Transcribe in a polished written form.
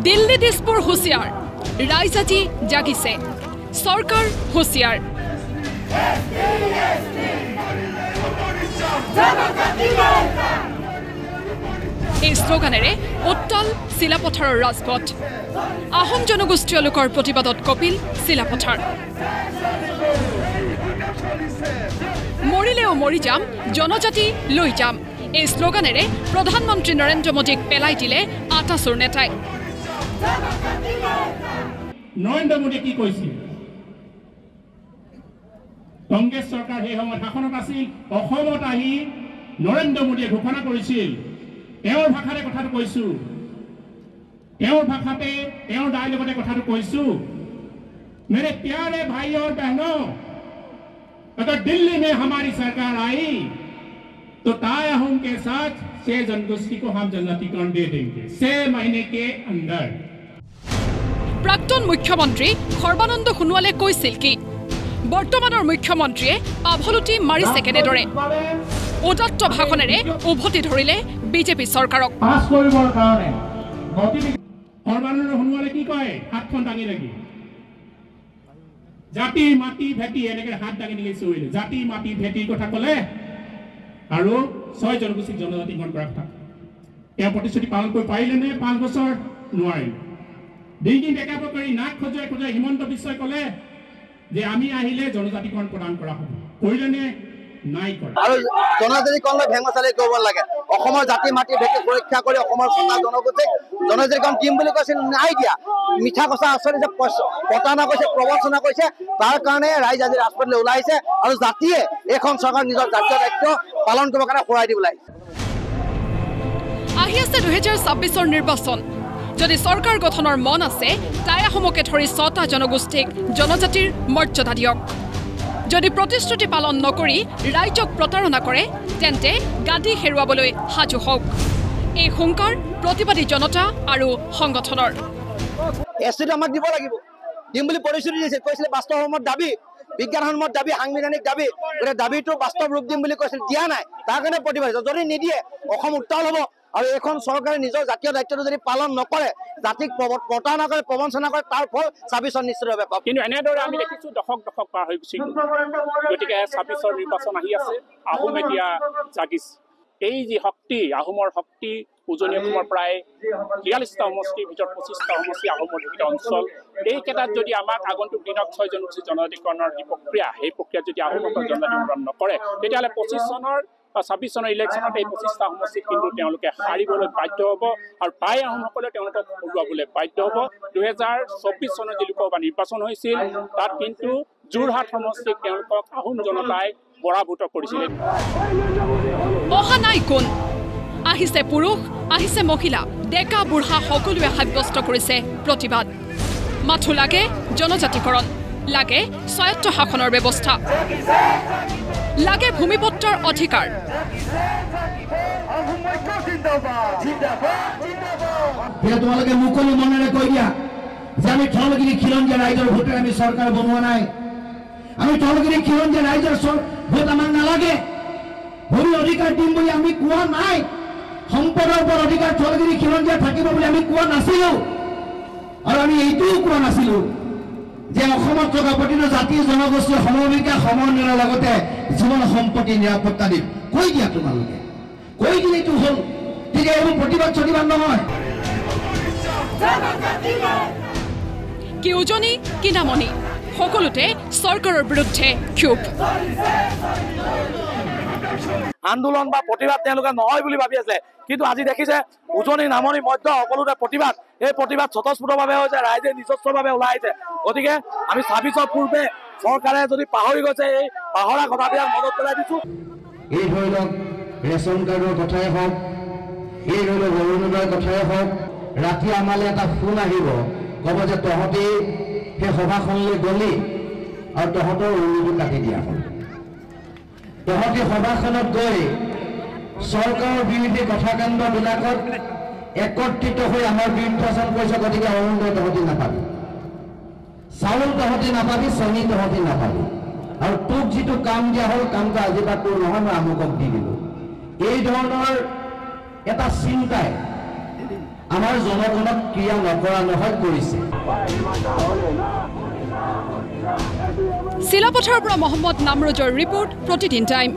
দিল্লী দিছপুৰ হুঁচিয়াৰ ৰাইজ আজি জাগিছে চৰকাৰ হুঁচিয়াৰ এই শ্লোগানেৰে উত্তল চিলাপথাৰৰ ৰাজপথ আহোম জনগোষ্ঠীয় লোকৰ প্ৰতিবাদত কপিল চিলাপথাৰ মৰিলেও মৰি যাম জনজাতি লৈ যাম এই শ্লোগানেৰে প্ৰধানমন্ত্ৰী নৰেন্দ্ৰ মোদীক পেলাই দিলে আটাচুৰ নেতাই নৰেন্দ্ৰ মোদী কি কৈছিল কংগ্ৰেছ চৰকাৰ সেই সময়ত শাসনত আছিল অসমত আহি নৰেন্দ্ৰ মোদীয়ে ঘোষণা কৰিছিল তেওঁৰ ভাষাৰে কথাটো কৈছো তেওঁৰ ভাষাতে তেওঁৰ ডায়লগতে কথাটো কৈছো मेरे प्यारे भाई और बहनों अगर दिल्ली में हमारी सरकार आई तो ताय अहूम के साथ 6 जनगोष्ठी को हम जनजातिकरण दे देंगे 6 महीने के अंदर प्राक्तन मुख्यमंत्री सर्बानंद सोनोवाले কৈছিল কি বৰ্তমানৰ মুখ্যমন্ত্ৰীয়ে আভলুটি মাৰিছে কেনেদৰে উদাত্ত ভাষণেৰে উভতি ধৰিলে বিজেপি চৰকাৰক পাছ কৰিবৰ কাৰণে সৰ্বানন্দ সোণোৱালে কি কয় হাতখন দাঙি লাগি জাতি মাটি ভেটি এনেকে হাত দাঙি নিছে হইলে জাতি মাটি ভেটি কথা কলে আৰু 6 জনগোষ্ঠী জনজাতিকৰণ কৰা কথা এই প্ৰতিশ্ৰুতি পালন কৰি পাৰিলে নে 5 বছৰ নোৱাৰিল ডিঙি বেকাব কৰি নাক খজুৱাই খজুৱাই হিমন্ত বিশ্বই কলে যে আমি আহিলে জনজাতিকৰণ প্ৰদান কৰা হ'ব কৰিলে নে নাই কৰা আৰু জনজাতিকৰণলৈ ভেঙচালি কৰিব লাগে অসমৰ জাতি মাটি ভেটি সুৰক্ষা কৰি অসমৰ সমাজ জনগোষ্ঠীক জনজাতিকৰণ দিম বুলি কৈছিল নাই দিয়া মিঠা কথা আচলতে যে পতানা কৈছে প্ৰবঞ্চনা কৈছে তাৰ কাৰণে ৰাইজ আজি ৰাজপথলৈ ওলাইছে আৰু জাতিয়ে এখন চৰকাৰ নিজৰ জাতীয় দায়িত্ব পালন কৰিবৰ কাৰণে সহায় দিব লাগে আহি আছে 2026 নিৰ্বাচন যদি চৰকাৰ গঠনৰ মন আছে তাই আহোমকে ধৰি 6টা জনগোষ্ঠীক জনজাতিৰ মৰ্যাদা দিয়ক যদি প্ৰতিশ্ৰুতি পালন নকৰি ৰাইজক প্ৰতাৰণা কৰে তেন্তে গাদী হেৰুৱাবলৈ সাজু হওক এই হুংকাৰ প্ৰতিবাদী জনতা আৰু সংগঠনৰ এসটি আমাক দিব লাগিব দিম বুলি প্ৰতিশ্ৰুতি দিছে কৈছিল বাস্তৱসন্মত দাবী বিজ্ঞানসন্মত দাবী সাংবিধানিক দাবী গৰে দাবীটো বাস্তৱ ৰূপ দিম বুলি কৈছিল দিয়া নাই তাৰ কাৰণে প্ৰতিবাদ যদি নিদিয়ে অসম উত্তাল হ'ব আৰু এখন চৰকাৰে নিজৰ জাতীয় দায়িত্বটো যদি পালন নকৰে জাতিক প্ৰতাৰণা কৰে প্ৰবঞ্চনা কৰে তাৰ ফল 26 নিশ্চিতভাৱে পাব কিন্তু এনেদৰে আমি দেখিছো দশক পাৰ হৈ গৈছে গতিকে 26 নিৰ্বাচন আহি আছে আহোম এতিয়া জাগিছে এই যি শক্তি আহোমৰ শক্তি উজনি অসমৰ প্ৰায় 43টা সমষ্টিৰ ভিতৰত 25টা সমষ্টি আহোমৰ ভিতৰত অঞ্চল এই কেইটাত যদি আমাক আগন্তুক দিনত 6 জনগোষ্ঠী জনজাতিকৰণৰ যি প্ৰক্ৰিয়া সেই প্ৰক্ৰিয়াত যদি আহোমসকল জনজাতিকৰণ নকৰে তেতিয়াহ'লে 25 চনৰ 26 চনৰ ইলেকশ্যনত এই 25টা সমষ্টিত কিন্তু তেওঁলোকে হাৰিবলৈ বাধ্য হ'ব আৰু তাই আহোমসকলে তেওঁলোকক হৰুৱাবলৈ বাধ্য হ'ব 2024 চনত যি লোকসভা নিৰ্বাচন হৈছিল তাত কিন্তু যোৰহাট সমষ্টিত তেওঁলোকক আহোম জনতাই পৰাভূত কৰিছিল অহা নাই কোন আহিছে পুৰুষ আহিছে মহিলা ডেকা বুঢ়া সকলোৱে সাব্যস্ত কৰিছে প্ৰতিবাদ মাথো লাগে জনজাতিকৰণ লাগে স্বায়ত্ত শাসনৰ ব্যৱস্থা লাগে ভূমিপত্ৰৰ অধিকাৰ তোমালোকে মুকলি মনেৰে কৈ দিয়া যে আমি থলগিৰি খিলঞ্জীয়া ৰাইজৰ ভোটে আমি চৰকাৰ বনোৱা নাই আমি থলগিৰি খিলঞ্জীয়া ৰাইজৰ ভোট আমাক নালাগে ভূমি অধিকাৰ দিম বুলি আমি কোৱা নাই সম্পদৰ ওপৰত অধিকাৰ থলগিৰি খিলঞ্জীয়া থাকিব বুলি আমি কোৱা নাছিলো আৰু আমি এইটোও কোৱা নাছিলো যে অসমত থকা প্ৰতিটো জাতি জনগোষ্ঠীৰ সমবিকা সমন্বয়ৰ লগতে জীৱন সম্পত্তি নিৰাপত্তা দিম কৈ দিয়া তোমালোকে কৈ দিলে এইটো হ'ল তেতিয়া এইবোৰ প্ৰতিবাদ নহয় কি উজনি কি নামনি সকলোতে চৰকাৰৰ বিৰুদ্ধে ক্ষোভ আন্দোলন বা প্ৰতিবাদ তেওঁলোকে নহয় বুলি ভাবি আছে কিন্তু আজি দেখিছে উজনি নামনি মধ্য সকলোতে প্ৰতিবাদ এই প্ৰতিবাদ স্বতঃস্ফূৰ্তভাৱে হৈছে ৰাইজে নিজস্বভাৱে ওলাই আহিছে গতিকে আমি 26 পূৰ্বে চৰকাৰে যদি পাহৰি গৈছে এই পাহৰা কথাবিলাক মনত পেলাই দিছো এই ধৰি লওক ৰেচন কাৰ্ডৰ কথাই হওক এই ধৰি লওক অৰুণোদয়ৰ কথাই হওক ৰাতি আমালৈ এটা ফোন আহিব ক'ব যে তহঁতি সেই সভাখনলৈ গলি আৰু তহঁতৰ অৰুণোদয় কাটি দিয়া হ'ল তহঁতি সভাখনত গৈ চৰকাৰৰ বিৰুদ্ধে কথাকাণ্ডবিলাকত একত্ৰিত হৈ আমাৰ বিৰুদ্ধাচৰণ কৰিছে গতিকে অৰুণোদয় তহঁতি নাপাবি চাউল তহঁতি নাপাবি, চেনি তহঁতি নাপাবি, আৰু তোক যিটো কাম দিয়া হ'ল কামটো আজিৰ পৰা তোৰ নহয়, মই আমুকক দি দিলোঁ। এই ধৰণৰ এটা চিন্তাই আমাৰ জনগণক ক্ৰিয়া নকৰা নহয় কৰিছে। চিলাপথাৰৰ পৰা মহম্মদ নামৰোজৰ ৰিপৰ্ট, প্ৰতিদিন টাইম।